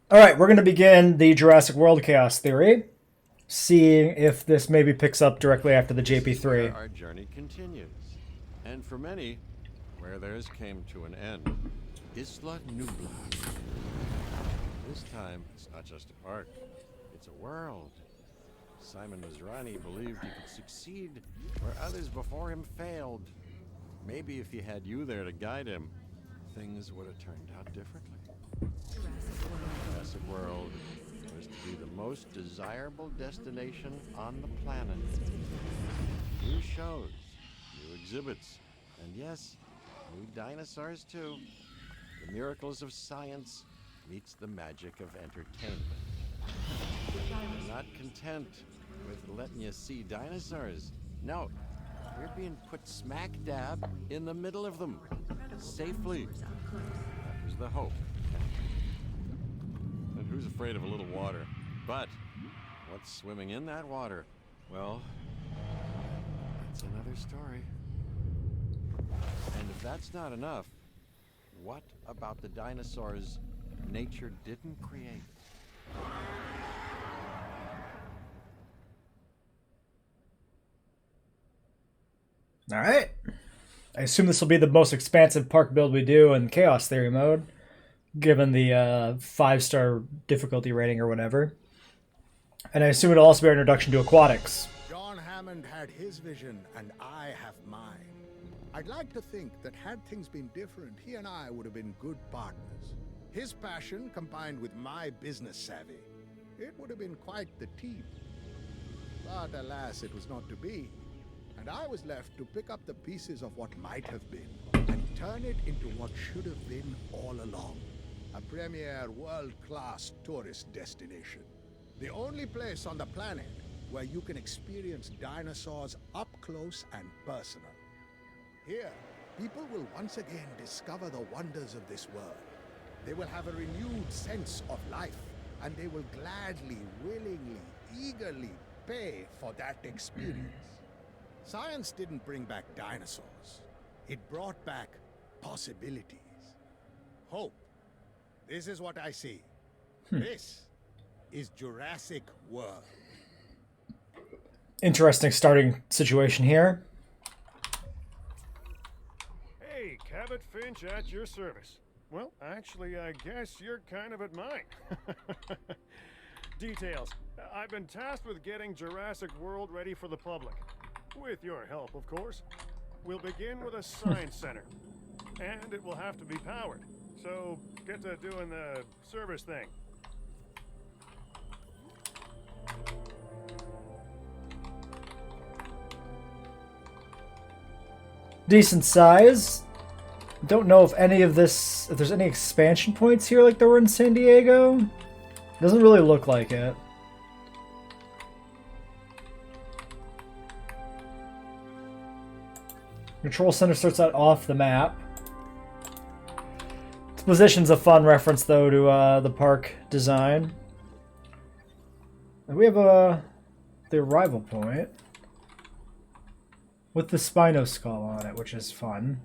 All right, we're going to begin the Jurassic World Chaos Theory, seeing if this maybe picks up directly after the This is where JP3. our journey continues. And for many, where theirs came to an end. Isla Nubla. This time, it's not just a park, it's a world. Simon Masrani believed he could succeed where others before him failed. Maybe if he had you there to guide him, things would have turned out differently. Jurassic World was to be the most desirable destination on the planet. New shows, new exhibits, and yes, new dinosaurs too. The miracles of science meets the magic of entertainment. We're not content with letting you see dinosaurs. No, we're being put smack dab in the middle of them, safely. That was the hope. And who's afraid of a little water? But what's swimming in that water? Well, that's another story. And if that's not enough, what about the dinosaurs nature didn't create? All right. I assume this will be the most expansive park build we do in Chaos Theory mode, given the 5-star difficulty rating or whatever. And I assume it'll also be our introduction to aquatics. John Hammond had his vision, and I have mine. I'd like to think that had things been different, he and I would have been good partners. His passion combined with my business savvy, it would have been quite the team. But alas, it was not to be. And I was left to pick up the pieces of what might have been and turn it into what should have been all along. A premier world-class tourist destination. The only place on the planet where you can experience dinosaurs up close and personal. Here, people will once again discover the wonders of this world. They will have a renewed sense of life, and they will gladly, willingly, eagerly pay for that experience. Science didn't bring back dinosaurs. It brought back possibilities. Hope. This is what I see. This is Jurassic World. Interesting starting situation here. Hey, Cabot Finch at your service. Well, actually, I guess you're kind of at mine. Details. I've been tasked with getting Jurassic World ready for the public. With your help, of course. We'll begin with a science center. And it will have to be powered. So, get to doing the service thing. Decent size. Don't know if there's any expansion points here like there were in San Diego. Doesn't really look like it. Control center starts out off the map. This position's a fun reference though to the park design. And we have the arrival point with the Spino skull on it, which is fun.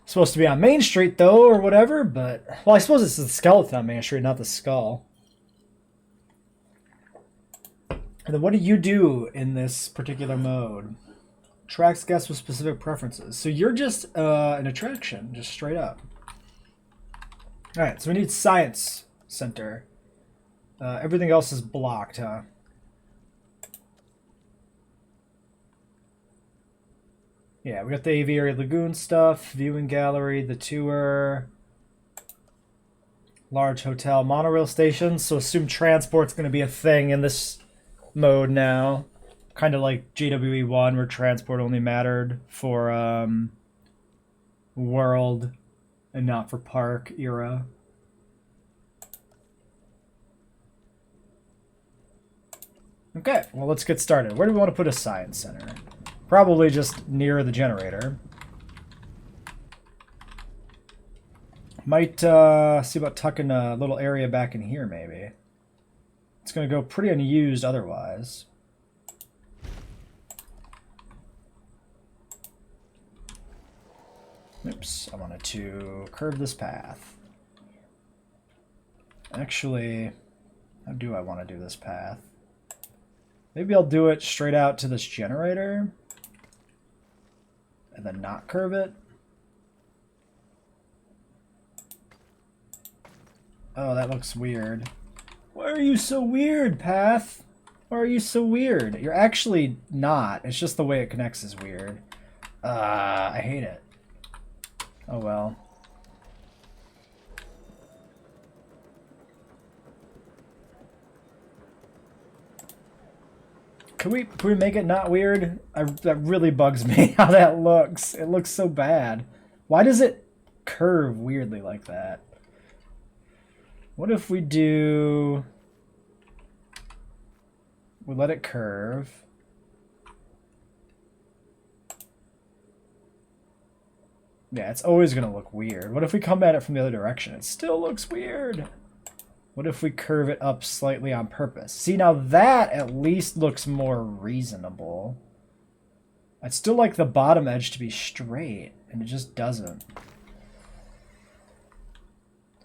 Supposed to be on Main Street though, or whatever, but well, I suppose it's the skeleton on Main Street, not the skull. And then what do you do in this particular mode? Tracks guests with specific preferences. So you're just an attraction, just straight up. Alright, so we need Science Center. Everything else is blocked, huh? Yeah, we got the Aviary Lagoon stuff, viewing gallery, the tour, large hotel, monorail stations. So assume transport's going to be a thing in this mode now, kind of like JWE1 where transport only mattered for world and not for park era. Okay, well, let's get started. Where do we want to put a science center? Probably just near the generator. Might see about tucking a little area back in here maybe. It's going to go pretty unused otherwise. Oops, I wanted to curve this path. Actually, how do I want to do this path? Maybe I'll do it straight out to this generator. And then not curve it. Oh, that looks weird. Why are you so weird, path? Why are you so weird? You're actually not. It's just the way it connects is weird. I hate it. Oh well. Can we make it not weird? That really bugs me how that looks. It looks so bad. Why does it curve weirdly like that? What if we do... We let it curve. Yeah, it's always going to look weird. What if we come at it from the other direction? It still looks weird. What if we curve it up slightly on purpose? See, now that at least looks more reasonable. I'd still like the bottom edge to be straight, and it just doesn't.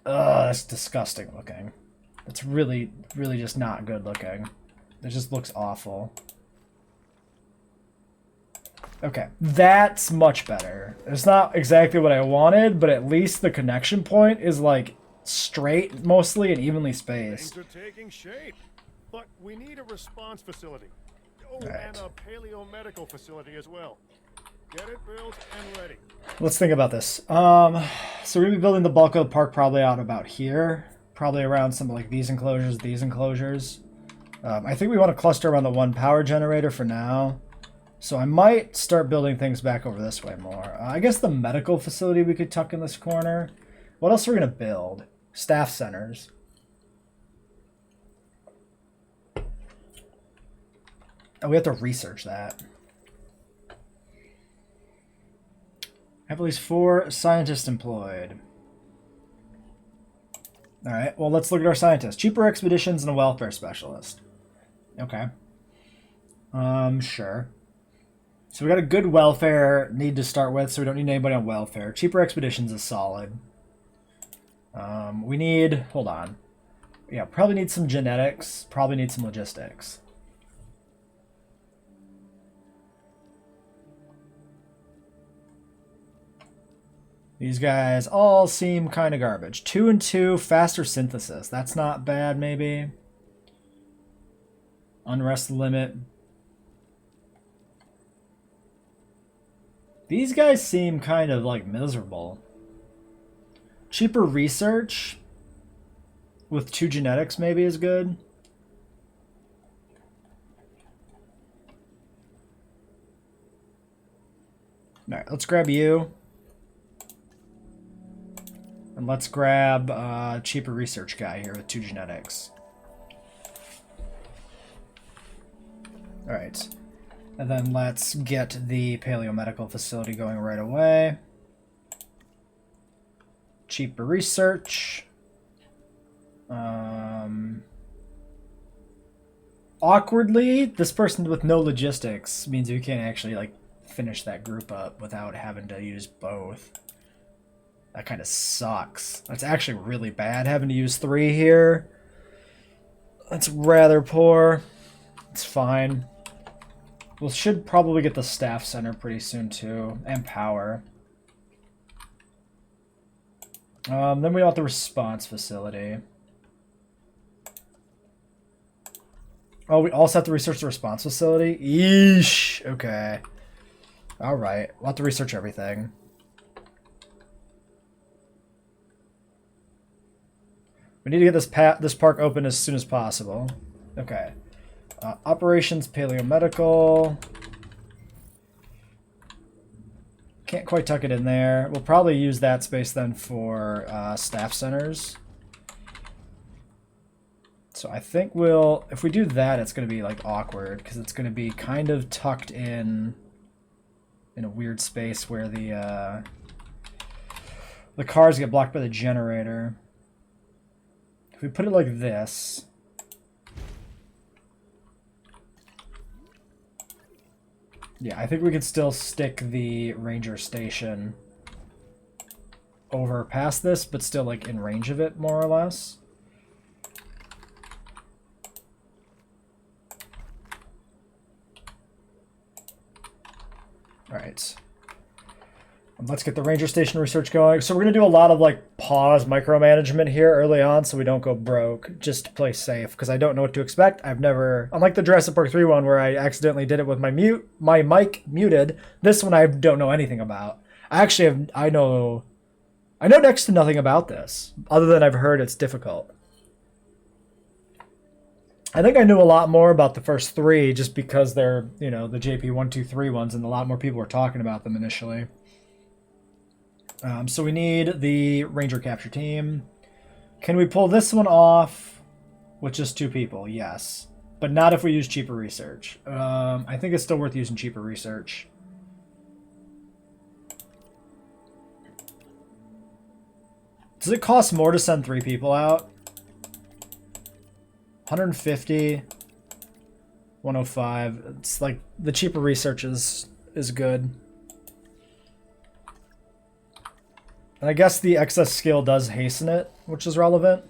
Ugh, that's disgusting looking. It's really, really just not good looking. It just looks awful. Okay, that's much better. It's not exactly what I wanted, but at least the connection point is like straight mostly and evenly spaced. Things are taking shape, but we need a response facility. Oh, right. And a paleomedical facility as well. Get it built and ready. Let's think about this. So we're gonna be building the bulk of the park probably out about here, probably around some like these enclosures, these enclosures. I think we want to cluster around the one power generator for now. So I might start building things back over this way more. I guess the medical facility we could tuck in this corner. What else are we going to build? Staff centers. Oh, we have to research that. Have at least 4 scientists employed. Alright, well let's look at our scientists. Cheaper expeditions and a welfare specialist. Okay. Sure. So we got a good welfare need to start with, so we don't need anybody on welfare. Cheaper expeditions is solid. We need... Hold on. Yeah, probably need some genetics. Probably need some logistics. These guys all seem kind of garbage. 2 and 2, faster synthesis. That's not bad, maybe. Unrest limit. These guys seem kind of like miserable. Cheaper research with 2 genetics maybe is good. Alright, let's grab you. And let's grab cheaper research guy here with 2 genetics. Alright. And then let's get the paleomedical facility going right away. Cheaper research. Awkwardly, this person with no logistics means we can't actually like finish that group up without having to use both. That kind of sucks. That's actually really bad having to use 3 here. That's rather poor. It's fine. We should probably get the staff center pretty soon too, and power. Then we want the response facility. Oh, we also have to research the response facility? Yeesh. Okay. Alright. We'll have to research everything. We need to get this park open as soon as possible. Okay. Operations, paleomedical. Can't quite tuck it in there. We'll probably use that space then for staff centers. So I think we'll, if we do that, it's going to be like awkward because it's going to be kind of tucked in a weird space where the cars get blocked by the generator. If we put it like this, yeah, I think we could still stick the ranger station over past this, but still like in range of it more or less. All right. Let's get the ranger station research going. So we're going to do a lot of like pause micromanagement here early on so we don't go broke, just to play safe, because I don't know what to expect. I've never, unlike the Jurassic Park 3 one where I accidentally did it with my mic muted, this one I don't know anything about. I know next to nothing about this, other than I've heard it's difficult. I think I knew a lot more about the first 3 just because they're, the JP123 ones, and a lot more people were talking about them initially. So we need the Ranger Capture team. Can we pull this one off with just 2 people? Yes. But not if we use cheaper research. I think it's still worth using cheaper research. Does it cost more to send 3 people out? 150, 105. It's like the cheaper research is good. And I guess the excess skill does hasten it, which is relevant.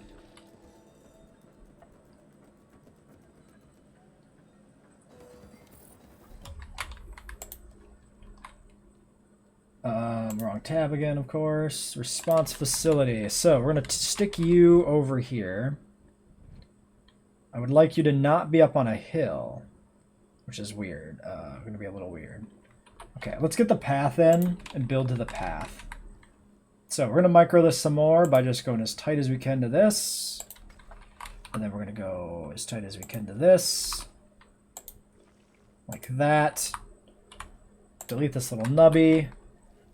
Wrong tab again, of course. Response facility. So we're going to stick you over here. I would like you to not be up on a hill, which is weird. Going to be a little weird. Okay, let's get the path in and build to the path. So we're going to micro this some more by just going as tight as we can to this. And then we're going to go as tight as we can to this. Like that. Delete this little nubby.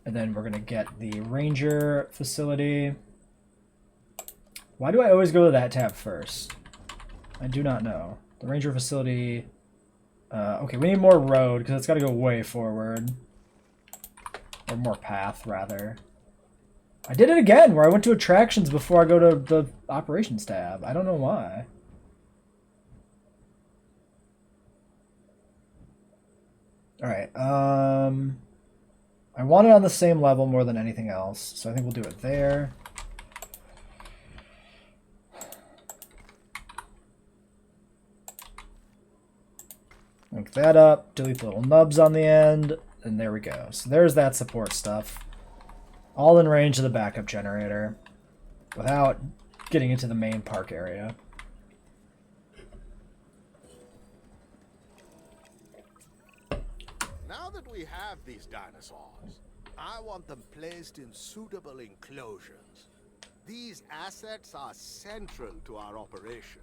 And then we're going to get the Ranger facility. Why do I always go to that tab first? I do not know. The Ranger facility. Okay, we need more road because it's got to go way forward. Or more path, rather. I did it again where I went to attractions before I go to the operations tab. I don't know why. Alright, I want it on the same level more than anything else, so I think we'll do it there. Link that up, delete the little nubs on the end, and there we go. So there's that support stuff. All in range of the backup generator without getting into the main park area. Now that we have these dinosaurs, I want them placed in suitable enclosures. These assets are central to our operation.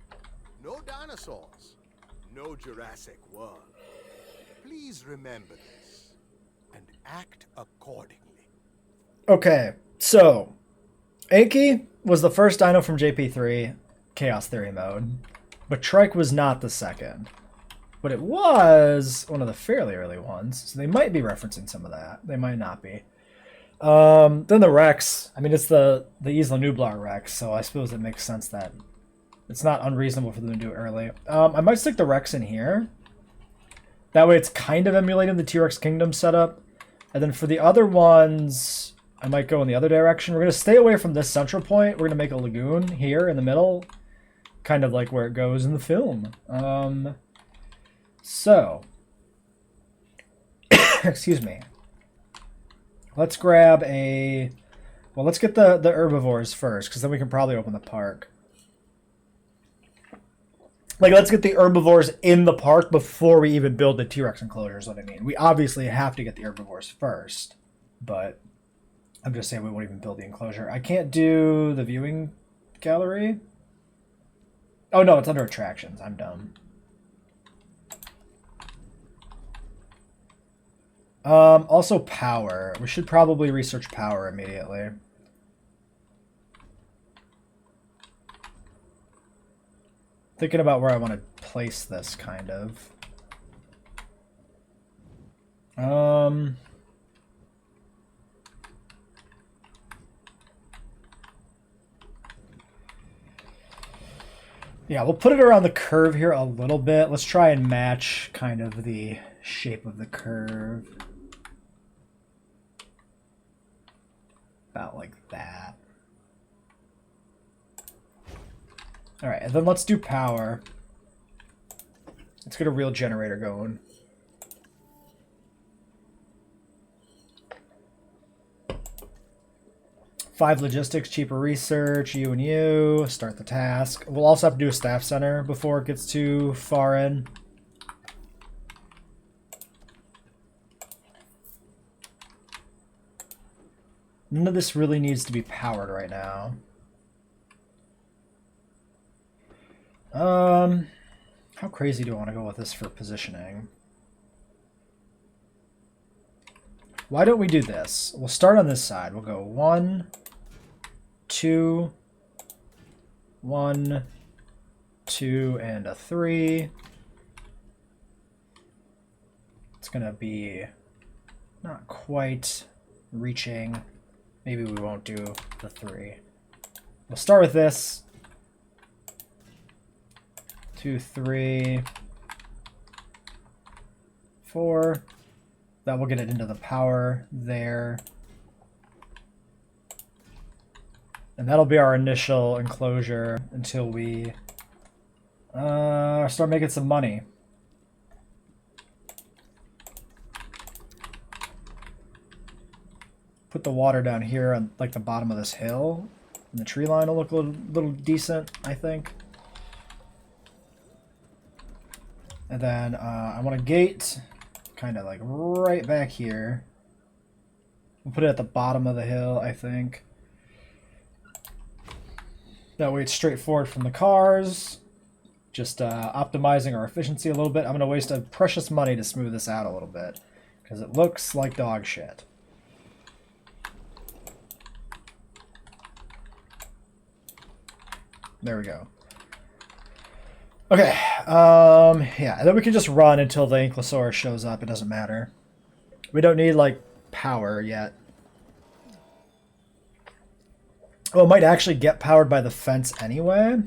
No dinosaurs, no Jurassic World. Please remember this and act accordingly. Okay, so Anki was the first dino from JP3 Chaos Theory mode, but Trike was not the second. But it was one of the fairly early ones, so they might be referencing some of that. They might not be. Then the Rex, I mean, it's the Isla Nublar Rex, so I suppose it makes sense that it's not unreasonable for them to do it early. I might stick the Rex in here. That way it's kind of emulating the T-Rex Kingdom setup. And then for the other ones, I might go in the other direction. We're going to stay away from this central point. We're going to make a lagoon here in the middle, kind of like where it goes in the film. So, excuse me. Let's grab a... Well, let's get the herbivores first, because then we can probably open the park. Like, let's get the herbivores in the park before we even build the T-Rex enclosure is what I mean. We obviously have to get the herbivores first, but I'm just saying we won't even build the enclosure. I can't do the viewing gallery. Oh, no, it's under attractions. I'm dumb. Also power. We should probably research power immediately. Thinking about where I want to place this, kind of. Yeah, we'll put it around the curve here a little bit. Let's try and match kind of the shape of the curve. About like that. All right, and then let's do power. Let's get a real generator going. 5 logistics, cheaper research, you and you. Start the task. We'll also have to do a staff center before it gets too far in. None of this really needs to be powered right now. How crazy do I want to go with this for positioning? Why don't we do this? We'll start on this side. We'll go 1, 2, 1, 2, and a 3. It's gonna be not quite reaching. Maybe we won't do the 3. We'll start with this. 2, 3, 4. That will get it into the power there. And that'll be our initial enclosure until we start making some money. Put the water down here on like the bottom of this hill. And the tree line will look a little decent, I think. And then I want a gate kind of like right back here. We'll put it at the bottom of the hill, I think. That way it's straightforward from the cars. Just optimizing our efficiency a little bit. I'm going to waste a precious money to smooth this out a little bit because it looks like dog shit. There we go. Okay, yeah, and then we can just run until the Ankylosaurus shows up. It doesn't matter. We don't need, like, power yet. Oh, it might actually get powered by the fence anyway.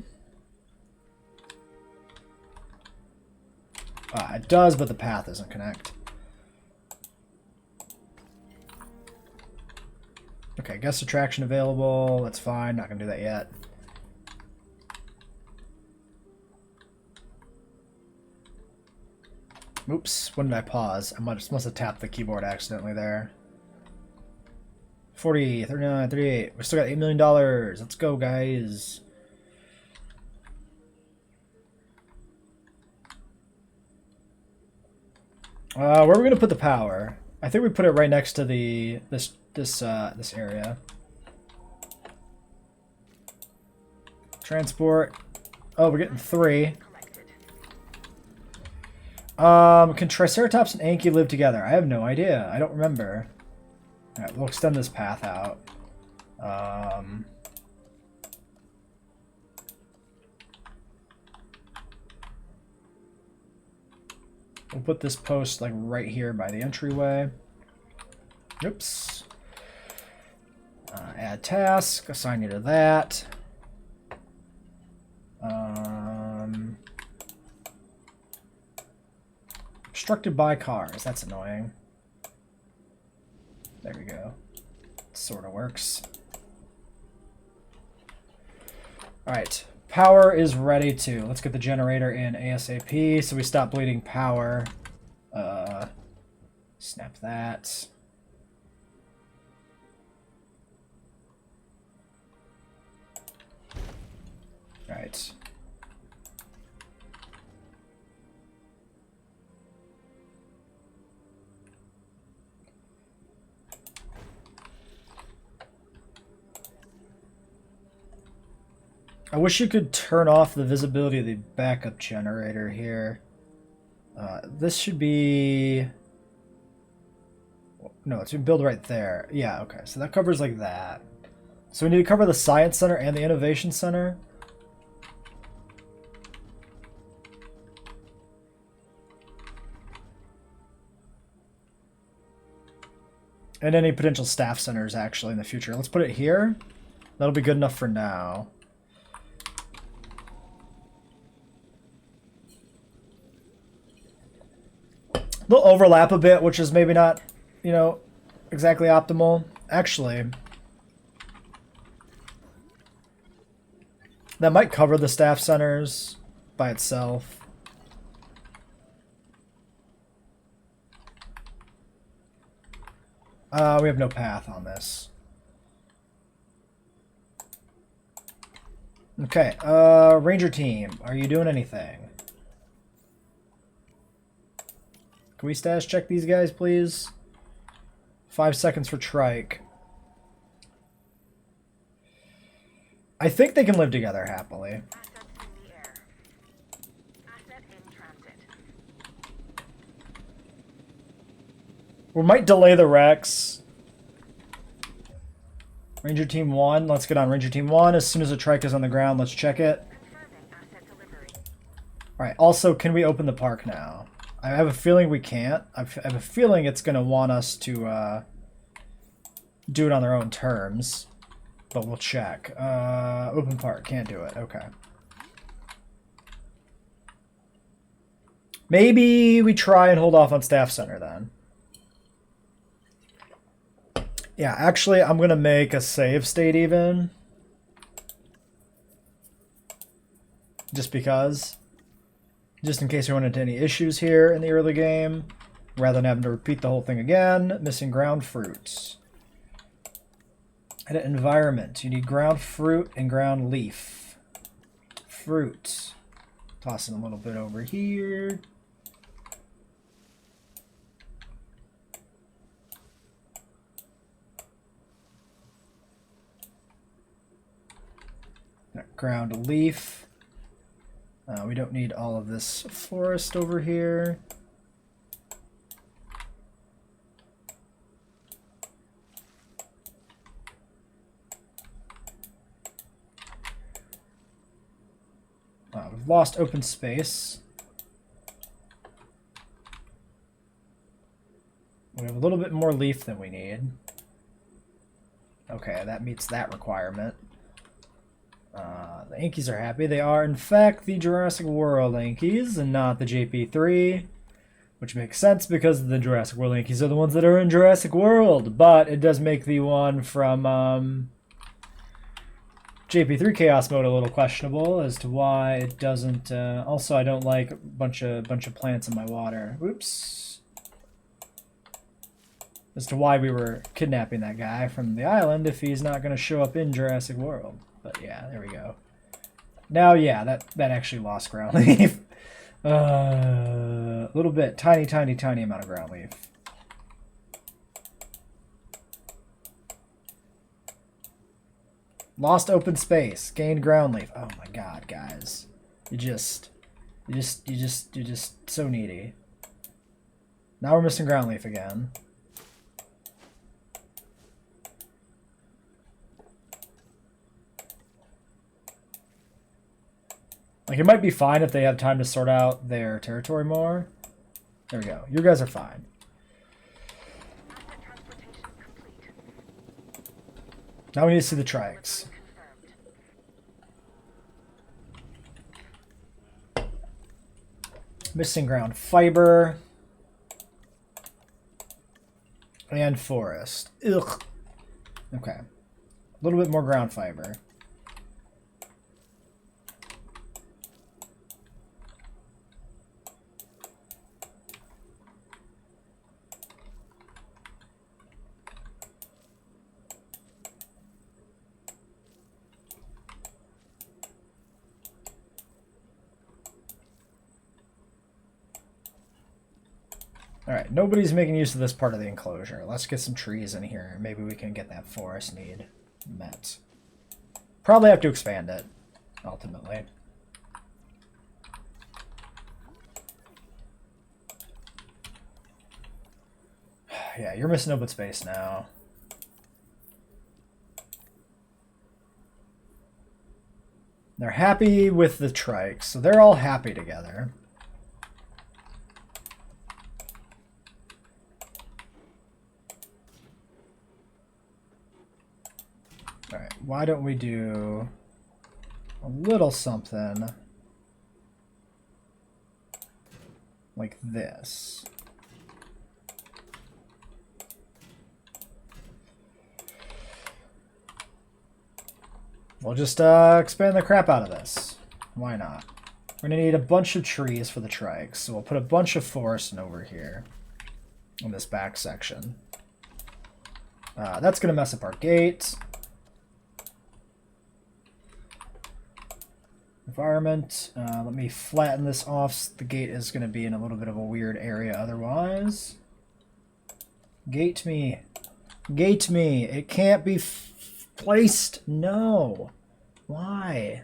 It does, but the path doesn't connect. Okay, guest attraction available. That's fine. Not gonna do that yet. Oops, when did I pause? I must have tapped the keyboard accidentally there. 40, 39, 38. We still got $8 million. Let's go, guys. Where are we gonna put the power? I think we put it right next to this area. Transport. Oh, we're getting 3. Can Triceratops and Anky live together? I have no idea. I don't remember. Alright, we'll extend this path out. We'll put this post like right here by the entryway. Oops. Add task. Assign you to that. Obstructed by cars. That's annoying. There we go. Sort of works. Alright. Power is ready too. Let's get the generator in ASAP so we stop bleeding power. Snap that. Alright. I wish you could turn off the visibility of the backup generator here. This should be... No, it's build right there. Yeah, okay. So that covers like that. So we need to cover the Science Center and the Innovation Center. And any potential staff centers, actually, in the future. Let's put it here. That'll be good enough for now. They'll overlap a bit, which is maybe not, you know, exactly optimal. Actually, that might cover the staff centers by itself. We have no path on this. Okay, Ranger team, are you doing anything? Can we status check these guys, please? 5 seconds for trike. I think they can live together happily. Assets in the air. Asset in transit. We might delay the Rex. Ranger Team 1, let's get on Ranger Team 1. As soon as the trike is on the ground, let's check it. Confirming asset delivery. Alright, also, can we open the park now? I have a feeling we can't. I have a feeling it's going to want us to do it on their own terms. But we'll check. Open park, can't do it. Okay. Maybe we try and hold off on Staff Center then. Yeah, actually, I'm going to make a save state even. Just because. Just in case we run into any issues here in the early game. Rather than having to repeat the whole thing again. Missing ground fruits. Edit environment. You need ground fruit and ground leaf. Fruit. Tossing a little bit over here. Ground leaf. We don't need all of this forest over here. We've lost open space. We have a little bit more leaf than we need. Okay, that meets that requirement. The Yankees are happy. They are, in fact, the Jurassic World Yankees and not the JP3. Which makes sense because the Jurassic World Yankees are the ones that are in Jurassic World. But it does make the one from JP3 Chaos Mode a little questionable as to why it doesn't... also, I don't like a bunch of plants in my water. Oops. As to why we were kidnapping that guy from the island if he's not going to show up in Jurassic World. But yeah, there we go. Now, yeah, that actually lost ground leaf. A little bit. Tiny amount of ground leaf. Lost open space. Gained ground leaf. Oh my god, guys. You're just so needy. Now we're missing ground leaf again. Like, it might be fine if they have time to sort out their territory more. There we go. You guys are fine. Asset transportation complete. Now we need to see the trikes. Confirmed. Missing ground fiber. And forest. Ugh. Okay. A little bit more ground fiber. Alright, nobody's making use of this part of the enclosure. Let's get some trees in here. Maybe we can get that forest need met. Probably have to expand it, ultimately. Yeah, you're missing open space now. They're happy with the trikes, so they're all happy together. Alright, why don't we do a little something like this. We'll just expand the crap out of this. Why not? We're going to need a bunch of trees for the trikes, so we'll put a bunch of forest in over here in this back section. That's going to mess up our gate. Environment. Let me flatten this off. The gate is going to be in a little bit of a weird area otherwise. Gate me. Gate me. It can't be placed. No. Why?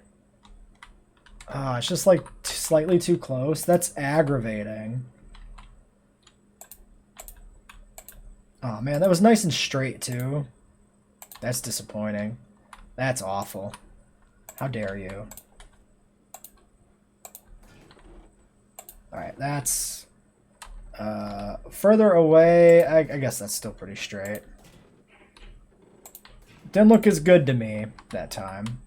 It's just like slightly too close. That's aggravating. Oh man, that was nice and straight too. That's disappointing. That's awful. How dare you? Alright, that's further away. I guess that's still pretty straight. Didn't look as good to me that time.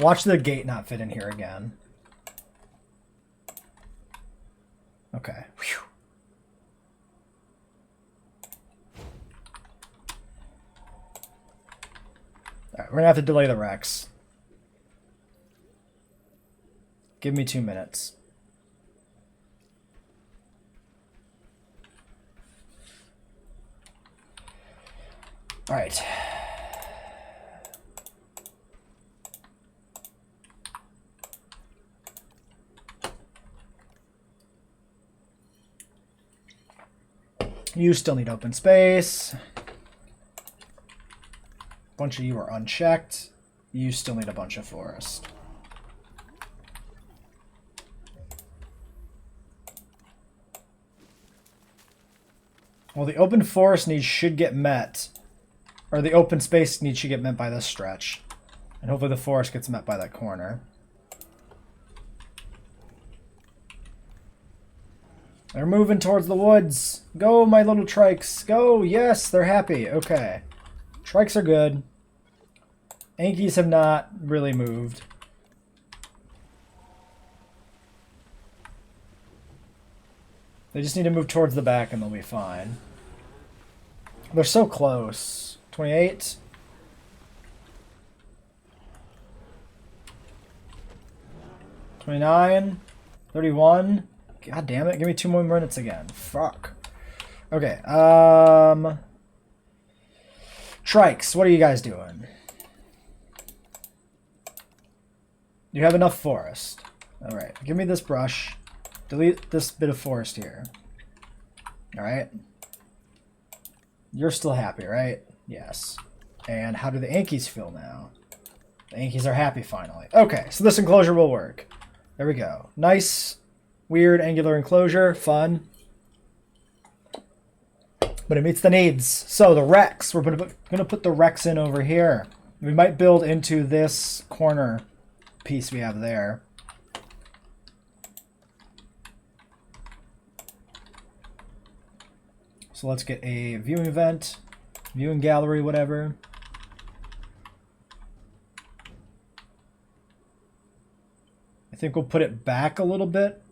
Watch the gate not fit in here again. Okay. Whew. Alright, we're gonna have to delay the Rex. Give me 2 minutes. Alright. You still need open space. A bunch of you are unchecked. You still need a bunch of forest. Well, the open forest needs should get met. Or the open space needs should get met by this stretch. And hopefully the forest gets met by that corner. They're moving towards the woods. Go, my little trikes. Go. Yes, they're happy. Okay. Trikes are good. Ankies have not really moved. They just need to move towards the back and they'll be fine. They're so close. 28. $29. $31. God damn it, give me 2 more minutes again. Fuck. Okay, Trikes, what are you guys doing? You have enough forest. Alright, give me this brush. Delete this bit of forest here. Alright. You're still happy, right? Yes. And how do the Ankies feel now? The Ankies are happy finally. Okay, so this enclosure will work. There we go. Nice. Weird angular enclosure, fun. But it meets the needs. So the Rex, we're gonna put the Rex in over here. We might build into this corner piece we have there. So let's get a viewing event, viewing gallery, whatever. I think we'll put it back a little bit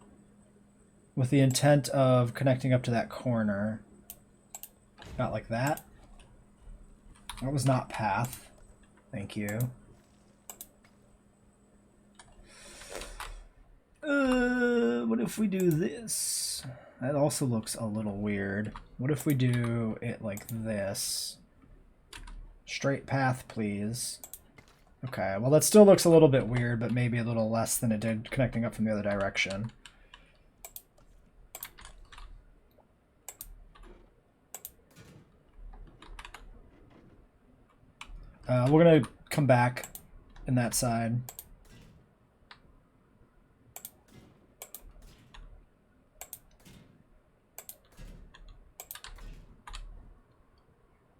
with the intent of connecting up to that corner. Not like that. That was not path. Thank you. What if we do this? That also looks a little weird. What if we do it like this? Straight path, please. Okay, well that still looks a little bit weird, but maybe a little less than it did connecting up from the other direction. We're gonna come back in that side.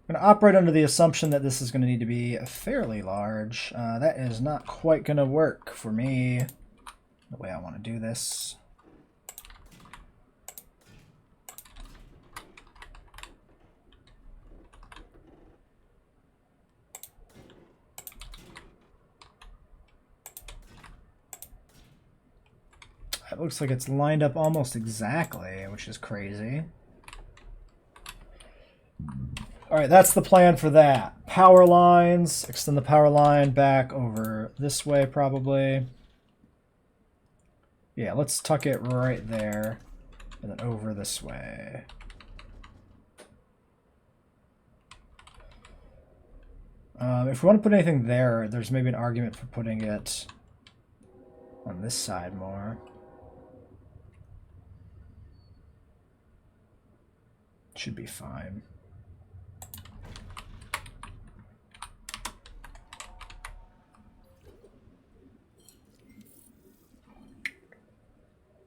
I'm going to operate under the assumption that this is going to need to be fairly large. That is not quite going to work for me the way I want to do this. It looks like it's lined up almost exactly, which is crazy. All right, that's the plan for that. Power lines, extend the power line back over this way probably. Yeah, let's tuck it right there and then over this way. If we want to put anything there, there's maybe an argument for putting it on this side more. Should be fine.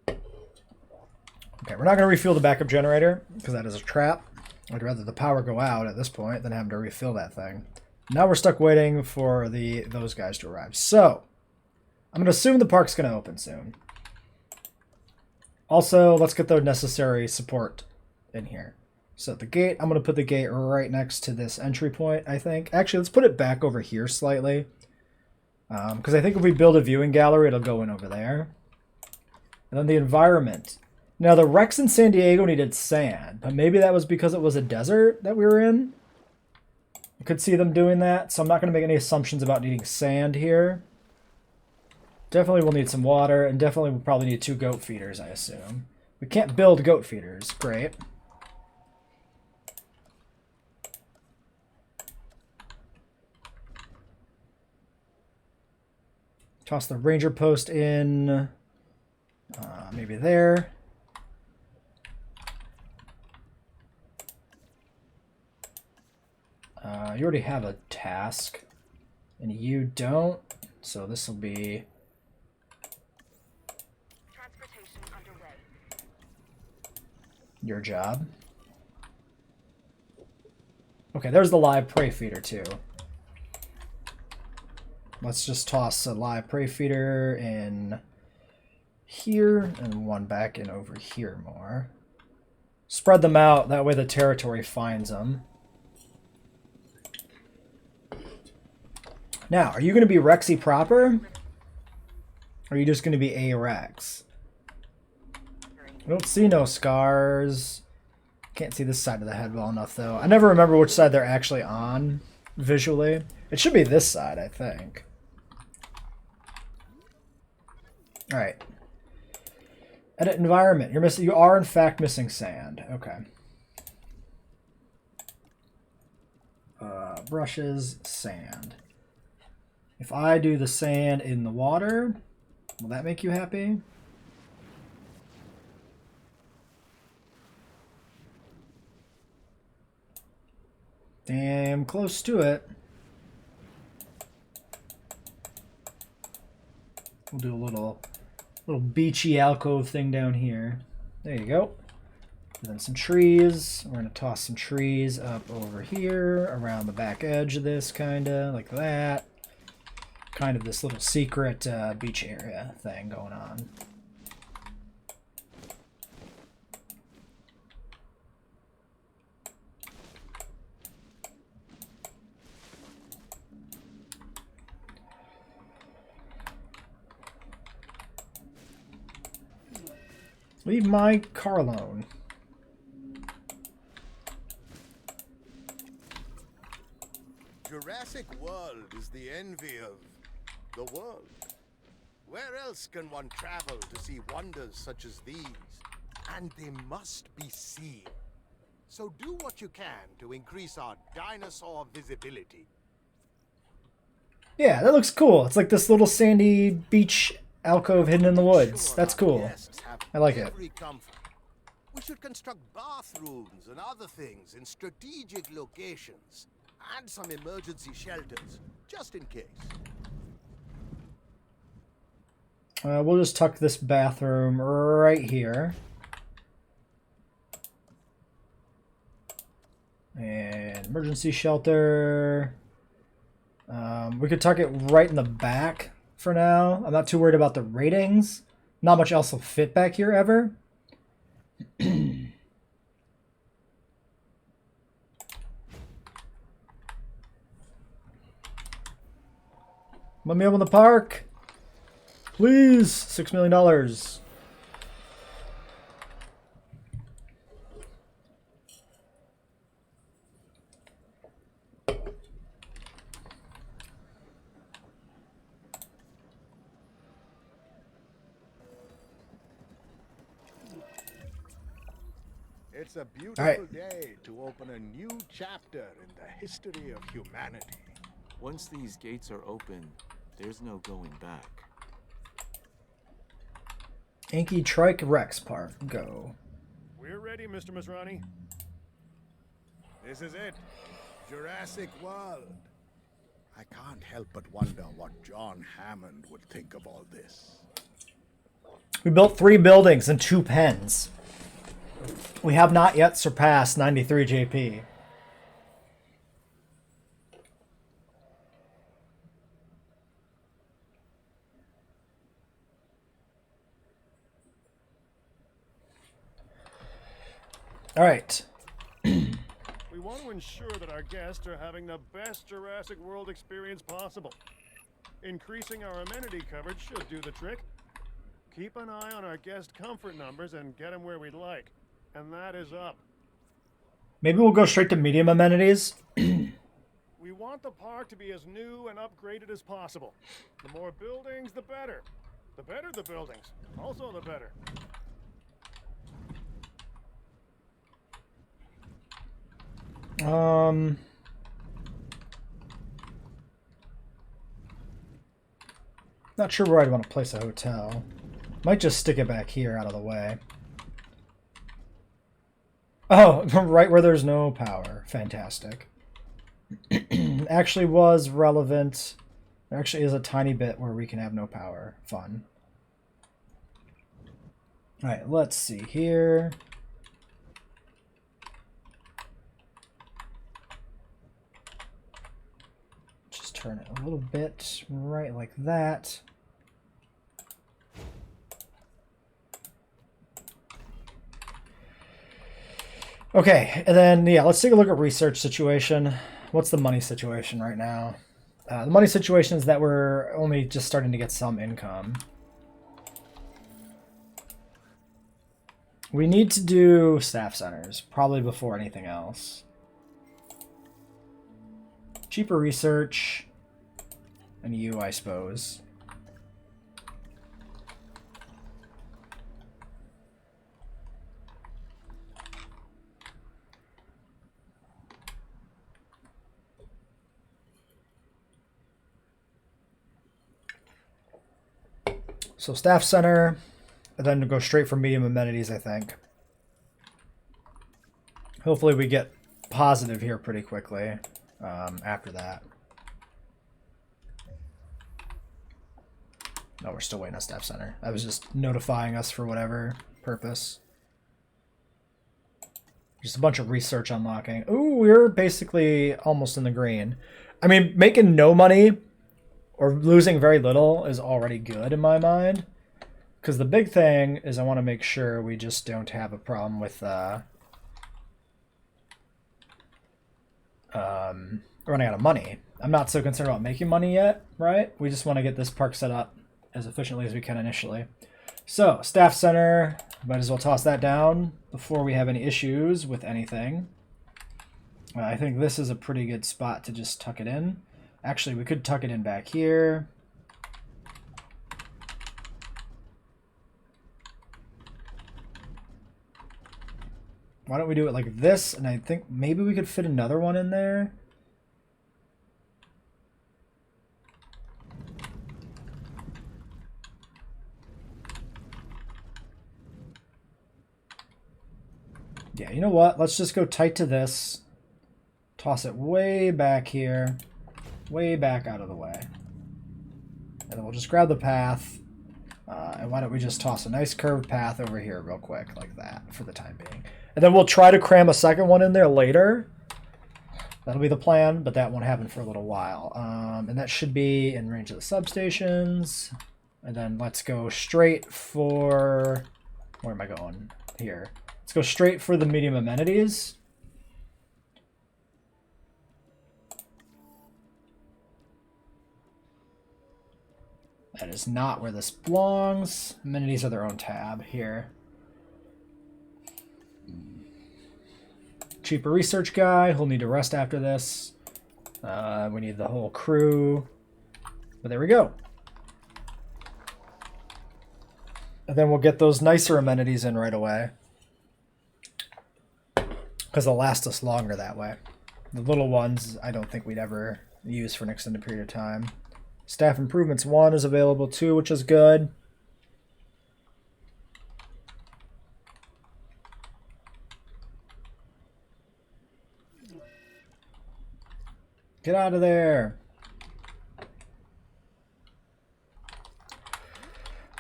Okay, we're not going to refuel the backup generator because that is a trap. I'd rather the power go out at this point than having to refill that thing. Now we're stuck waiting for those guys to arrive. So, I'm going to assume the park's going to open soon. Also, let's get the necessary support in here. So the gate, I'm going to put the gate right next to this entry point, I think. Actually, let's put it back over here slightly. Because I think if we build a viewing gallery, it'll go in over there. And then the environment. Now, the Rex in San Diego needed sand, but maybe that was because it was a desert that we were in. I could see them doing that, so I'm not going to make any assumptions about needing sand here. Definitely we'll need some water, and definitely we'll probably need 2 goat feeders, I assume. We can't build goat feeders. Great. Toss the ranger post in, maybe there. You already have a task, and you don't, so this will be... Transportation underway. Your job. Okay, there's the live prey feeder too. Let's just toss a live prey feeder in here and one back in over here more. Spread them out, that way the territory finds them. Now, are you going to be Rexy proper? Or are you just going to be a Rex? I don't see no scars. Can't see this side of the head well enough, though. I never remember which side they're actually on visually. It should be this side, I think. Alright. Edit environment. You are, in fact, missing sand. Okay. Brushes, sand. If I do the sand in the water, will that make you happy? Damn close to it. We'll do a little beachy alcove thing down here. There you go. And then some trees. We're going to toss some trees up over here around the back edge of this, kind of like that. Kind of this little secret beach area thing going on. Leave my car alone. Jurassic World is the envy of the world. Where else can one travel to see wonders such as these? And they must be seen. So do what you can to increase our dinosaur visibility. Yeah, that looks cool. It's like this little sandy beach alcove hidden in the woods. That's cool. I like it. We should construct bathrooms and other things in strategic locations, and some emergency shelters, just in case. We'll just tuck this bathroom right here. And emergency shelter. We could tuck it right in the back for now. I'm not too worried about the ratings. Not much else will fit back here ever. Let me open the park. Please. $6 million. It's a beautiful day to open a new chapter in the history of humanity. Once these gates are open, there's no going back. Anki Trike Rex Park. Go. We're ready, Mr. Masrani. This is it. Jurassic World. I can't help but wonder what John Hammond would think of all this. We built 3 buildings and 2 pens. We have not yet surpassed 93 JP. All right. We want to ensure that our guests are having the best Jurassic World experience possible. Increasing our amenity coverage should do the trick. Keep an eye on our guest comfort numbers and get them where we'd like. And that is up. Maybe we'll go straight to medium amenities. We want the park to be as new and upgraded as possible. The more buildings, the better. The better the buildings, also the better. Not sure where I'd want to place a hotel. Might just stick it back here out of the way. Oh, right where there's no power. Fantastic. Actually was relevant. There actually is a tiny bit where we can have no power. Fun. Alright, let's see here. Just turn it a little bit right like that. Okay, and then, yeah, let's take a look at research situation. What's the money situation right now? The money situation is that we're only just starting to get some income. We need to do staff centers, probably before anything else. Cheaper research, and you, I suppose. So staff center, and then go straight for medium amenities, I think. Hopefully we get positive here pretty quickly after that. No, we're still waiting on staff center. I was just notifying us for whatever purpose. Just a bunch of research unlocking. Ooh, we're basically almost in the green. I mean, making no money or losing very little is already good in my mind. Because the big thing is I want to make sure we just don't have a problem with running out of money. I'm not so concerned about making money yet, right? We just want to get this park set up as efficiently as we can initially. So, staff center, might as well toss that down before we have any issues with anything. I think this is a pretty good spot to just tuck it in. Actually, we could tuck it in back here. Why don't we do it like this? And I think maybe we could fit another one in there. Yeah, you know what? Let's just go tight to this. Toss it way back here. Way back out of the way. And then we'll just grab the path. And why don't we just toss a nice curved path over here real quick, like that, for the time being. And then we'll try to cram a second one in there later. That'll be the plan, but that won't happen for a little while. And that should be in range of the substations. And then let's go straight for... Where am I going? Here. Let's go straight for the medium amenities. That is not where this belongs. Amenities are their own tab here. Cheaper research guy. He'll need to rest after this. We need the whole crew. But there we go. And then we'll get those nicer amenities in right away. Because they'll last us longer that way. The little ones, I don't think we'd ever use for an extended period of time. Staff Improvements 1 is available too, which is good. Get out of there.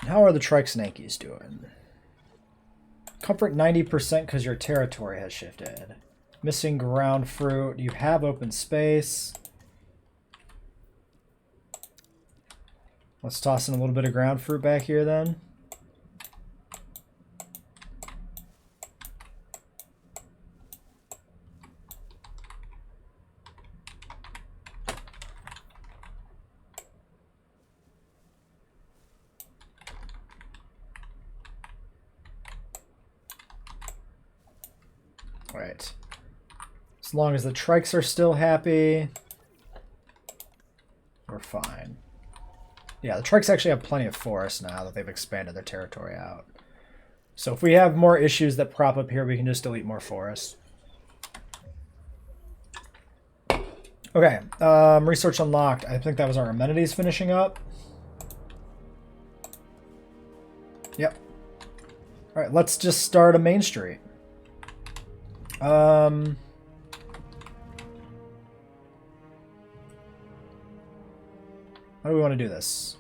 How are the Trike-Snankies doing? Comfort 90% because your territory has shifted. Missing ground fruit. You have open space. Let's toss in a little bit of ground fruit back here then. Right. As long as the trikes are still happy, we're fine. Yeah, the trikes actually have plenty of forest now that they've expanded their territory out. So if we have more issues that prop up here, we can just delete more forest. Okay, research unlocked. I think that was our amenities finishing up. Yep. All right, let's just start a main street. How do we want to do this?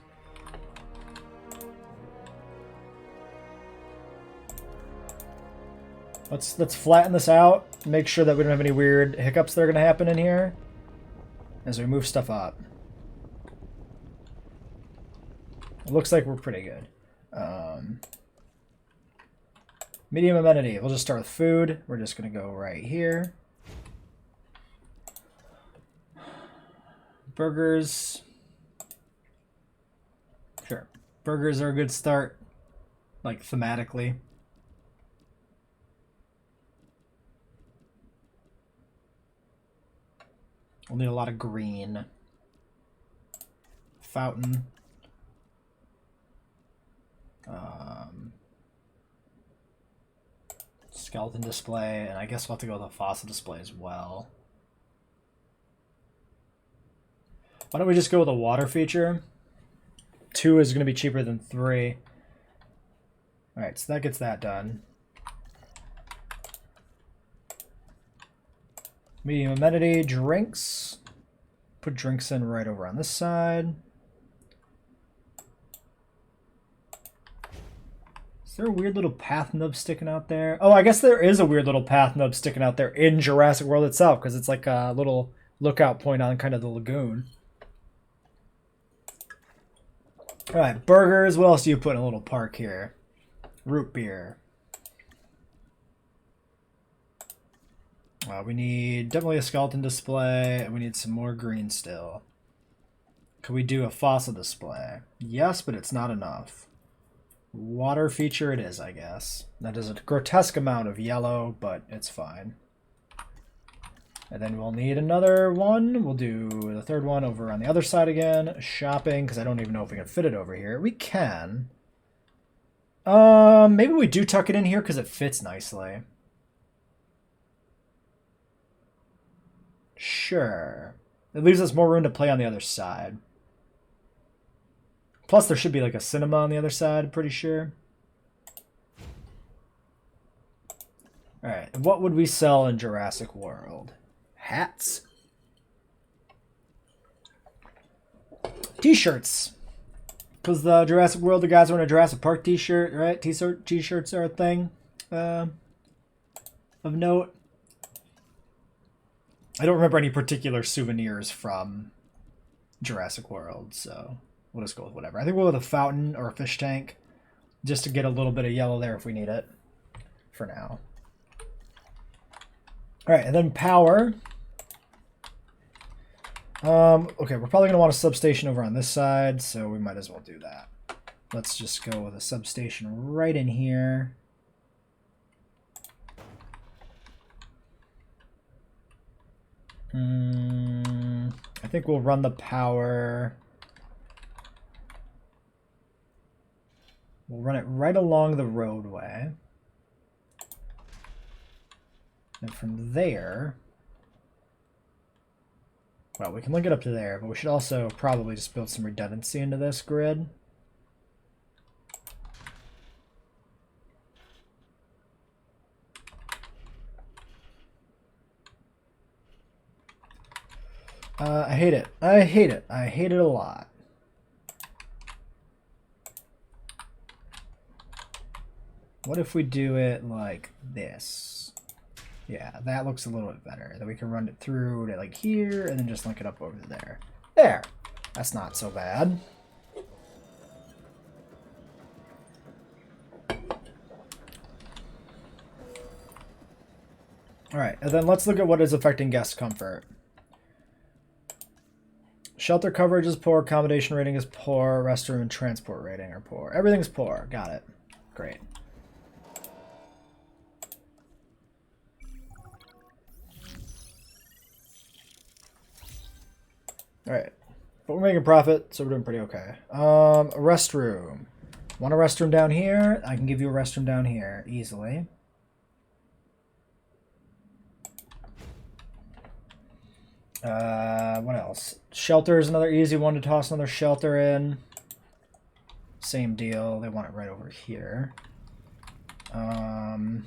Let's flatten this out. Make sure that we don't have any weird hiccups that are going to happen in here as we move stuff up. It looks like we're pretty good. Medium amenity. We'll just start with food. We're just going to go right here. Burgers. Sure. Burgers are a good start, like thematically. We'll need a lot of green. Fountain. Skeleton display, and I guess we'll have to go with a fossil display as well. Why don't we just go with a water feature? 2 is going to be cheaper than 3. Alright, so that gets that done. Medium amenity, drinks. Put drinks in right over on this side. Is there a weird little path nub sticking out there? Oh, I guess there is a weird little path nub sticking out there in Jurassic World itself, because it's like a little lookout point on kind of the lagoon. Alright, burgers. What else do you put in a little park here? Root beer. We need definitely a skeleton display, and we need some more green still. Could we do a fossil display? Yes, but it's not enough. Water feature it is, I guess. That is a grotesque amount of yellow, but it's fine. And then we'll need another one. We'll do the third one over on the other side again. Shopping, because I don't even know if we can fit it over here. We can. Maybe we do tuck it in here because it fits nicely. Sure. It leaves us more room to play on the other side. Plus, there should be like a cinema on the other side, I'm pretty sure. Alright, what would we sell in Jurassic World? Hats. T-shirts. Because the Jurassic World, the guys wearing a Jurassic Park t-shirt, right? T-shirts are a thing of note. I don't remember any particular souvenirs from Jurassic World, so we'll just go with whatever. I think we'll go with a fountain or a fish tank, just to get a little bit of yellow there if we need it, for now. Alright, and then power. Okay, we're probably going to want a substation over on this side, so we might as well do that. Let's just go with a substation right in here. I think we'll run the power. We'll run it right along the roadway. And from there, Well, we can link it up to there, but we should also probably just build some redundancy into this grid. I hate it. I hate it. I hate it a lot. What if we do it like this? Yeah, that looks a little bit better. Then we can run it through to like here and then just link it up over there. There. That's not so bad. All right, and then let's look at what is affecting guest comfort. Shelter coverage is poor, accommodation rating is poor, restroom and transport rating are poor. Everything's poor. Got it. Great. Alright. But we're making profit, so we're doing pretty okay. A restroom. Want a restroom down here? I can give you a restroom down here easily. What else? Shelter is another easy one to toss another shelter in. Same deal. They want it right over here. Ugh.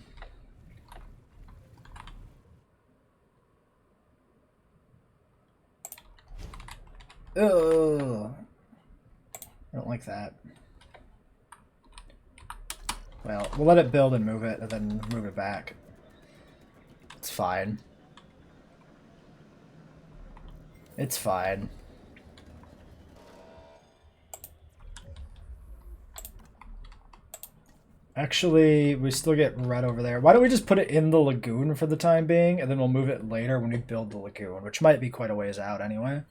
I don't like that. Well, we'll let it build and move it, and then move it back. It's fine. It's fine. Actually, we still get red over there. Why don't we just put it in the lagoon for the time being, and then we'll move it later when we build the lagoon, which might be quite a ways out anyway.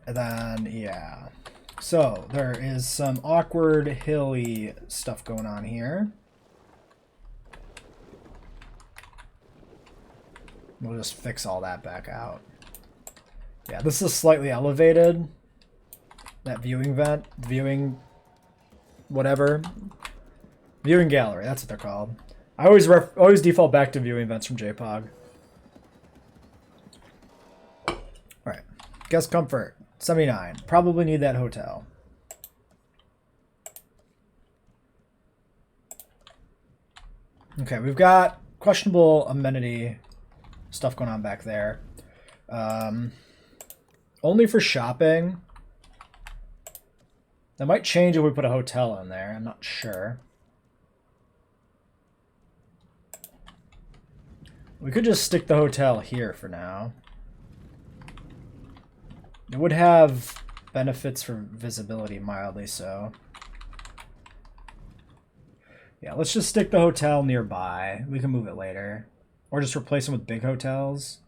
And then, yeah. So, there is some awkward, hilly stuff going on here. We'll just fix all that back out. Yeah, this is slightly elevated. That viewing vent, viewing whatever. Viewing gallery, that's what they're called. I always default back to viewing vents from JPOG. Alright. Guest comfort, 79. Probably need that hotel. Okay, we've got questionable amenity stuff going on back there. Only for shopping. That might change if we put a hotel in there. I'm not sure. We could just stick the hotel here for now. It would have benefits for visibility, mildly so. Yeah, let's just stick the hotel nearby. We can move it later. Or just replace them with big hotels.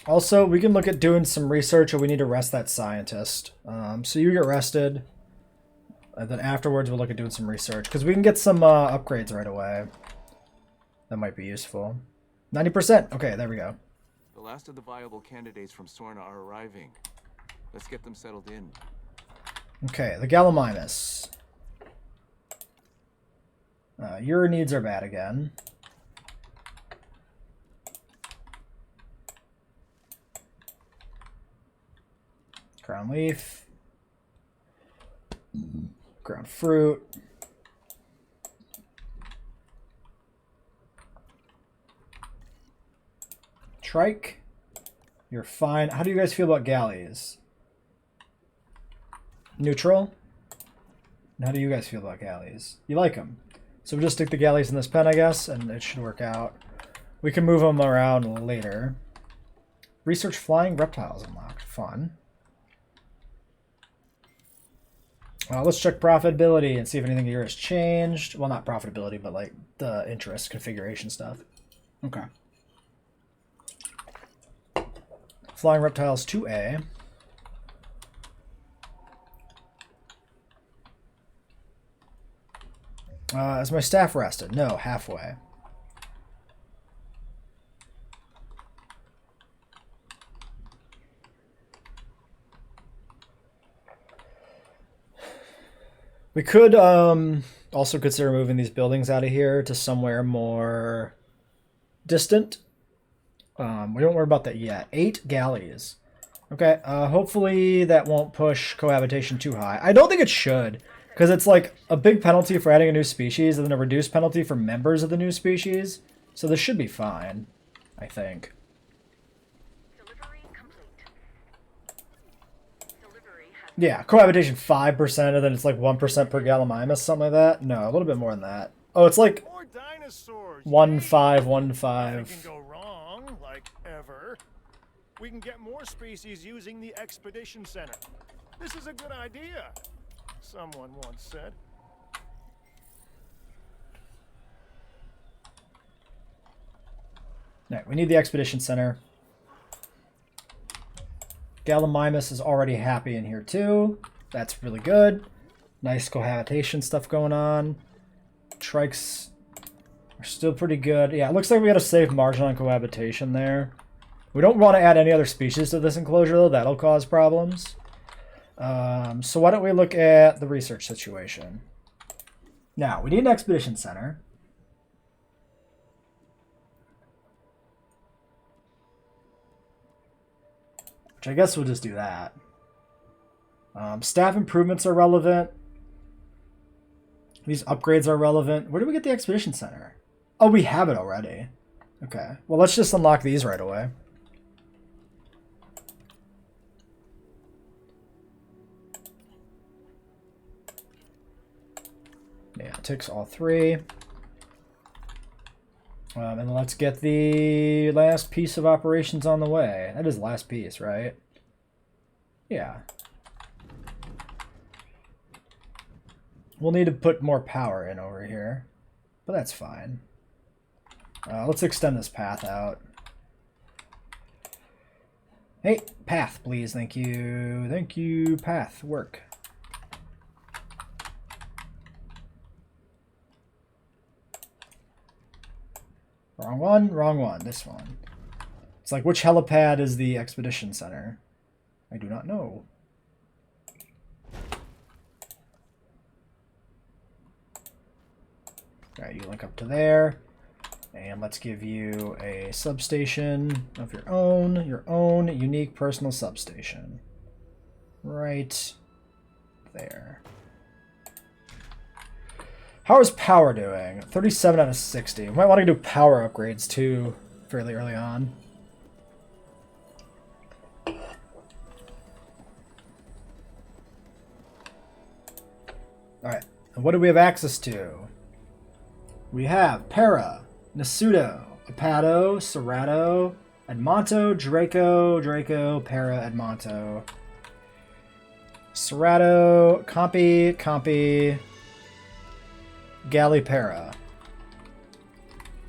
Also, we can look at doing some research, or we need to rest that scientist. So you get rested, and then afterwards we'll look at doing some research, because we can get some upgrades right away. That might be useful. 90%. Okay, there we go. The last of the viable candidates from Sorna are arriving. Let's get them settled in. Okay, the Gallimimus. Your needs are bad again. Ground leaf. Ground fruit. Trike. You're fine. How do you guys feel about galleys? Neutral. And how do you guys feel about galleys? You like them. So we'll just stick the galleys in this pen, I guess, and it should work out. We can move them around later. Research flying reptiles unlocked. Fun. Let's check profitability and see if anything here has changed. Well, not profitability, but like the interest configuration stuff. Okay. Flying reptiles 2A. Is my staff rested? No, halfway. We could also consider moving these buildings out of here to somewhere more distant. We don't worry about that yet. 8 galleys. Okay, hopefully that won't push cohabitation too high. I don't think it should, because it's like a big penalty for adding a new species and then a reduced penalty for members of the new species. So this should be fine, I think. Delivery complete. Delivery has Yeah, cohabitation 5%, and then it's like 1% per Gallimimus, something like that. No, a little bit more than that. Oh, it's like More dinosaurs. 1.515. Nothing can go wrong, like ever. We can get more species using the expedition center. This is a good idea, someone once said. Right, we need the expedition center. Gallimimus is already happy in here too. That's really good. Nice cohabitation stuff going on. Trikes are still pretty good. Yeah, it looks like we got a safe margin on cohabitation there. We don't want to add any other species to this enclosure though. That'll cause problems. So why don't we look at the research situation. Now, we need an expedition center. Which I guess we'll just do that. Staff improvements are relevant. These upgrades are relevant. Where do we get the expedition center? Oh, we have it already. Okay. Well, let's just unlock these right away. Yeah, it takes all 3. And let's get the last piece of operations on the way. That is the last piece, right? Yeah. We'll need to put more power in over here, but that's fine. Let's extend this path out. Hey, path, please. Thank you. Thank you, path. Work. Wrong one, wrong one. This one. It's like, which helipad is the expedition center? I do not know. Alright, you link up to there. And let's give you a substation of your own unique personal substation. Right there. How is power doing? 37 out of 60. We might want to do power upgrades too, fairly early on. Alright, and what do we have access to? We have Para, Nasudo, Apato, Cerato, Edmonto, Draco, Para, Edmonto. Cerato, Compy, Gallipara.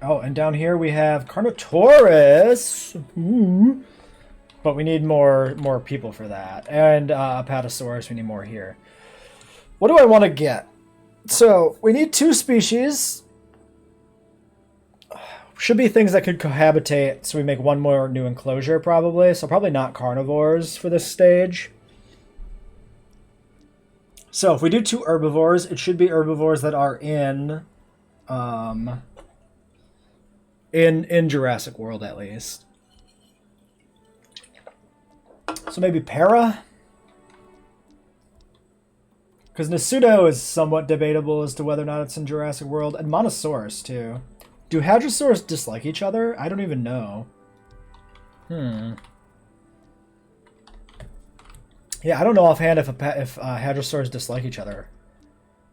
Oh, and down here we have Carnotaurus. Ooh. But we need more people for that. And Apatosaurus, we need more here. What do I want to get? So, we need 2 species. Should be things that could cohabitate, so we make one more new enclosure probably. So probably not carnivores for this stage. So if we do 2 herbivores, it should be herbivores that are in Jurassic World at least. So maybe Para? Because Nasudo is somewhat debatable as to whether or not it's in Jurassic World. And Monosaurus too. Do Hadrosaurs dislike each other? I don't even know. Yeah, I don't know offhand if Hadrosaurs dislike each other.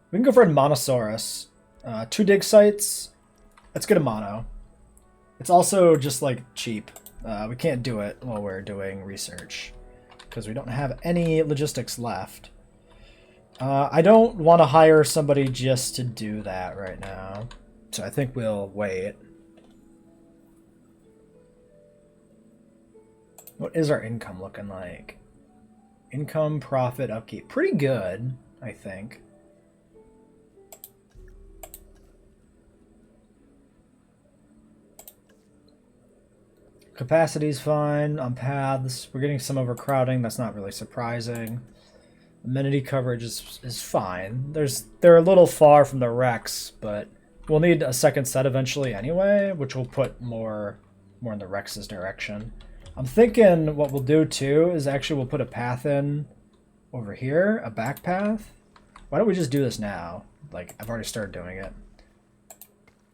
We can go for a Monosaurus. 2 dig sites. Let's get a mono. It's also just like cheap. We can't do it while we're doing research because we don't have any logistics left. I don't want to hire somebody just to do that right now. So I think we'll wait. What is our income looking like? Income, profit, upkeep. Pretty good, I think. Capacity's fine on paths. We're getting some overcrowding. That's not really surprising. Amenity coverage is fine. They're a little far from the wrecks, but we'll need a second set eventually anyway, which will put more in the wrecks' direction. I'm thinking what we'll do too is actually we'll put a path in over here, a back path. Why don't we just do this now? Like, I've already started doing it.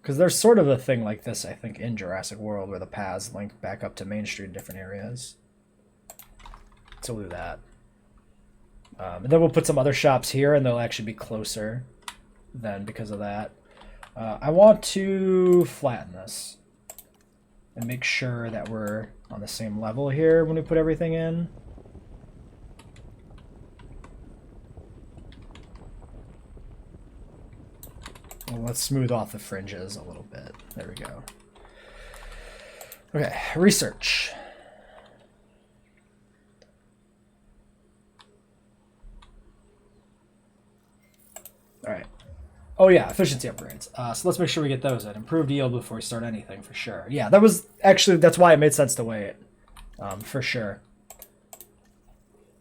Because there's sort of a thing like this, I think, in Jurassic World where the paths link back up to Main Street in different areas. So we'll do that. And then we'll put some other shops here and they'll actually be closer then because of that. I want to flatten this and make sure that we're on the same level here when we put everything in. Well, let's smooth off the fringes a little bit. There we go. Okay, research. All right. Oh yeah, efficiency upgrades. So let's make sure we get those in. Improved yield before we start anything for sure. Yeah, that was actually, that's why it made sense to wait. For sure.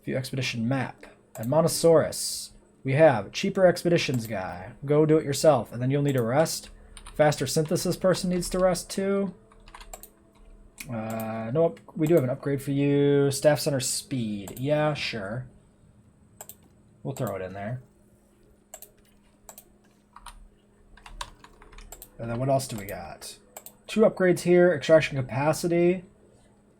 View expedition map. At Monosaurus, we have cheaper expeditions guy. Go do it yourself, and then you'll need a rest. Faster synthesis person needs to rest too. No, we do have an upgrade for you. Staff center speed. Yeah, sure. We'll throw it in there. And then what else do we got? 2 upgrades here. Extraction capacity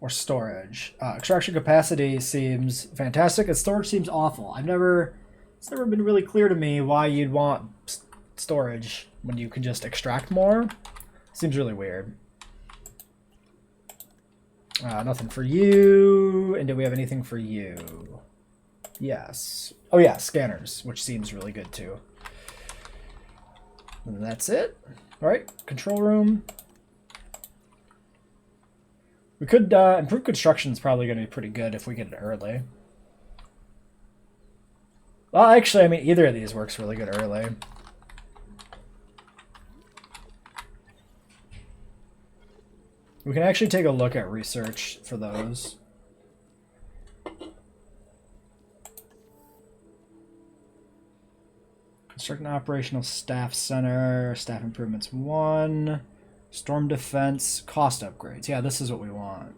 or storage. Extraction capacity seems fantastic and storage seems awful. It's never been really clear to me why you'd want storage when you can just extract more. Seems really weird. Nothing for you. And do we have anything for you? Yes. Oh yeah, scanners, which seems really good too. And that's it. All right, control room. We could improve construction is probably going to be pretty good if we get it early. Well, actually, I mean, either of these works really good early. We can actually take a look at research for those. Construct an operational staff center, staff improvements 1, storm defense, cost upgrades. Yeah, this is what we want.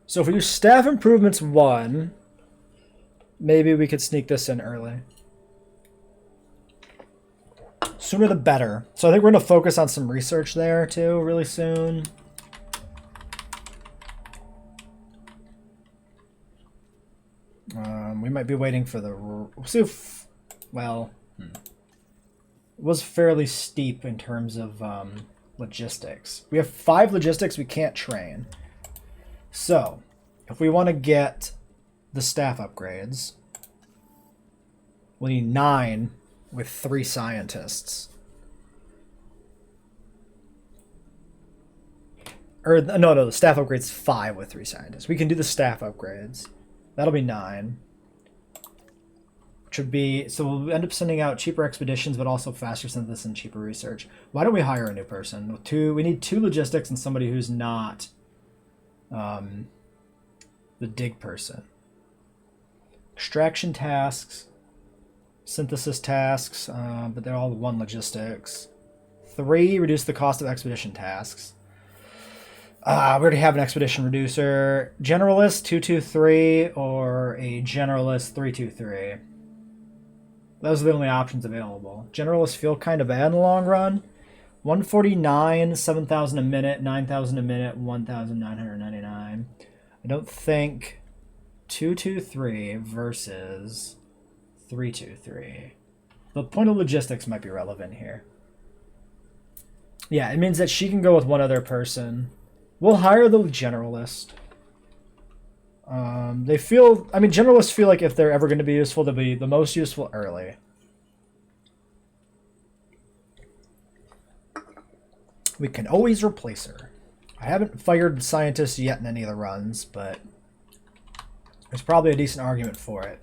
So if we do staff improvements 1, maybe we could sneak this in early. Sooner the better. So I think we're going to focus on some research there too really soon. We might be waiting for the... We'll see if... Well... It was fairly steep in terms of logistics. We have 5 logistics we can't train. So, if we want to get the staff upgrades, we need 9 with 3 scientists. Or, no, the staff upgrades 5 with 3 scientists. We can do the staff upgrades. That'll be 9. Which would be, so we'll end up sending out cheaper expeditions, but also faster synthesis and cheaper research. Why don't we hire a new person? We need 2 logistics and somebody who's not the dig person. Extraction tasks, synthesis tasks, but they're all 1 logistics. 3, reduce the cost of expedition tasks. We already have an expedition reducer. Generalist 223 or a generalist 323. Those are the only options available. Generalists feel kind of bad in the long run. 149, 7,000 a minute, 9,000 a minute, 1,999. I don't think 223 versus 323. The point of logistics might be relevant here. Yeah, it means that she can go with 1 other person. We'll hire the generalist. They feel, I mean, generalists feel like if they're ever going to be useful, they'll be the most useful early. We can always replace her. I haven't fired scientists yet in any of the runs, but there's probably a decent argument for it.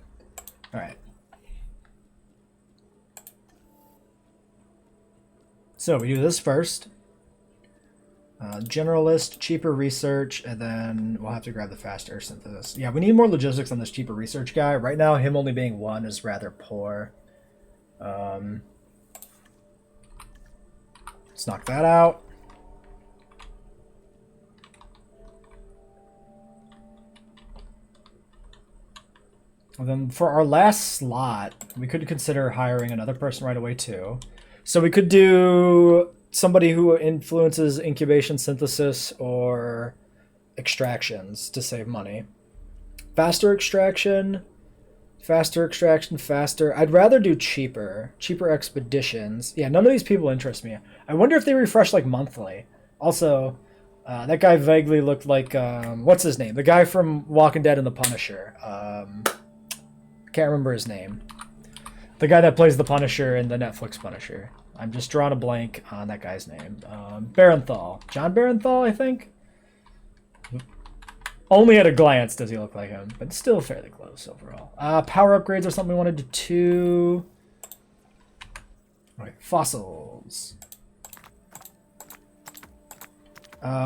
All right. So we do this first. Generalist, cheaper research, and then we'll have to grab the fast air synthesis. Yeah, we need more logistics on this cheaper research guy. Right now, him only being 1 is rather poor. Let's knock that out. And then for our last slot, we could consider hiring another person right away too. So we could do somebody who influences incubation synthesis or extractions to save money. Faster extraction, faster. I'd rather do cheaper expeditions. Yeah, none of these people interest me. I wonder if they refresh like monthly. Also, that guy vaguely looked like, what's his name? The guy from Walking Dead and The Punisher. Can't remember his name. The guy that plays the Punisher in the Netflix Punisher. I'm just drawing a blank on that guy's name. Barenthal. John Barenthal, I think? Only at a glance does he look like him, but still fairly close overall. Power upgrades are something we want to do too. Okay, fossils.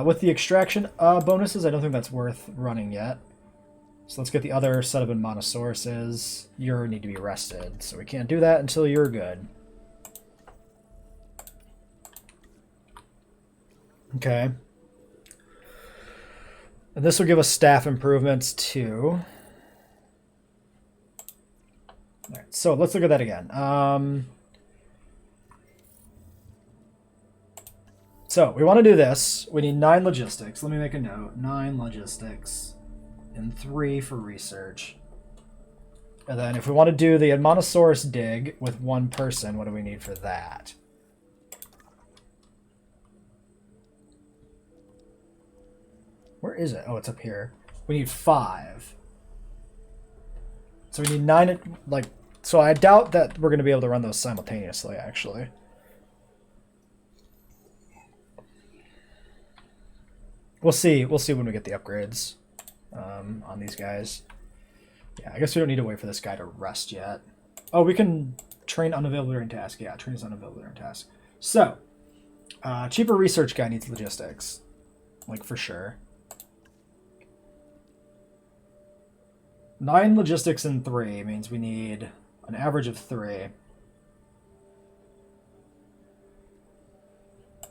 With the extraction bonuses, I don't think that's worth running yet. So let's get the other set of Monosauruses. You need to be rested, so we can't do that until you're good. Okay. And this will give us staff improvements too. All right, so let's look at that again. So we want to do this. We need 9 logistics. Let me make a note. 9 logistics. And 3 for research. And then if we want to do the Monosaurus dig with 1 person, what do we need for that? Where is it? Oh, it's up here. We need 5. So we need 9, like, so I doubt that we're going to be able to run those simultaneously, actually. We'll see. We'll see when we get the upgrades. On these guys. Yeah, I guess we don't need to wait for this guy to rest yet. Oh, we can train unavailable during task. Yeah, train is unavailable during task. So, cheaper research guy needs logistics. Like, for sure. 9 logistics and 3 means we need an average of 3.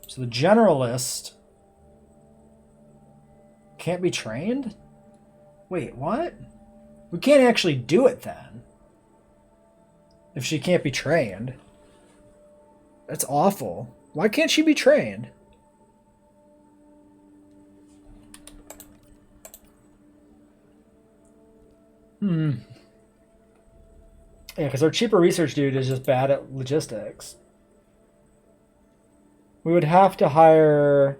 So the generalist can't be trained? Wait, what? We can't actually do it then. If she can't be trained. That's awful. Why can't she be trained? Yeah, because our cheaper research dude is just bad at logistics. We would have to hire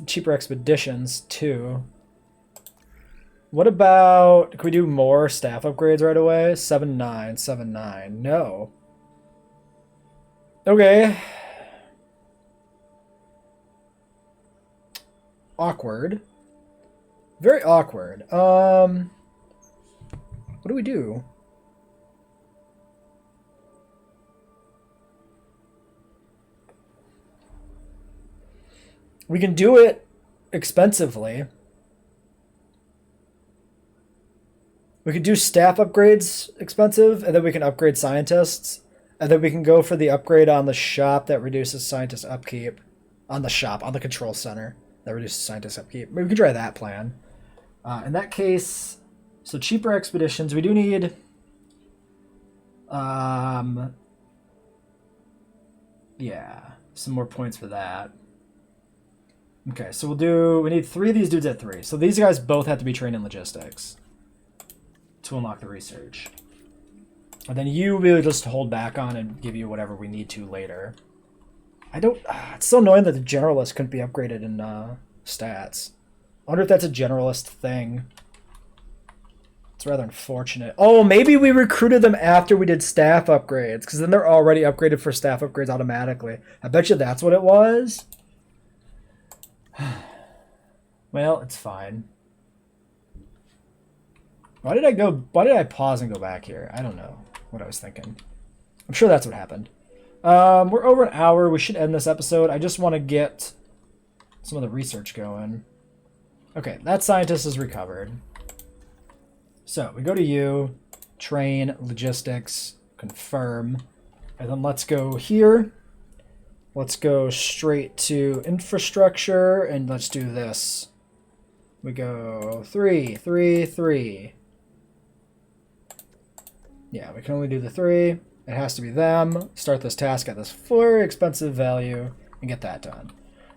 cheaper expeditions too. What about, can we do more staff upgrades right away? 7-9, 7-9. No. Okay. Awkward. Very awkward. What do we do? We can do it expensively. We could do staff upgrades expensive, and then we can upgrade scientists. And then we can go for the upgrade on the shop that reduces scientist upkeep. On the shop, on the control center that reduces scientist upkeep. Maybe we can try that plan. In that case, so cheaper expeditions. We do need... yeah, some more points for that. Okay, so we need 3 of these dudes at 3. So these guys both have to be trained in logistics to unlock the research. And then you really just hold back on and give you whatever we need to later. It's so annoying that the generalist couldn't be upgraded in stats. I wonder if that's a generalist thing. It's rather unfortunate. Oh, maybe we recruited them after we did staff upgrades, because then they're already upgraded for staff upgrades automatically. I bet you that's what it was. Well, it's fine. Why did I pause and go back here? I don't know what I was thinking. I'm sure that's what happened. We're over an hour. We should end this episode. I just want to get some of the research going. Okay, that scientist is recovered. So we go to you, train, logistics, confirm, and then let's go here. Let's go straight to infrastructure, and let's do this. We go 3, 3, 3. Yeah, we can only do the 3. It has to be them. Start this task at this very expensive value and get that done.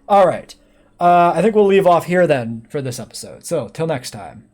All right. I think we'll leave off here then for this episode. So, till next time.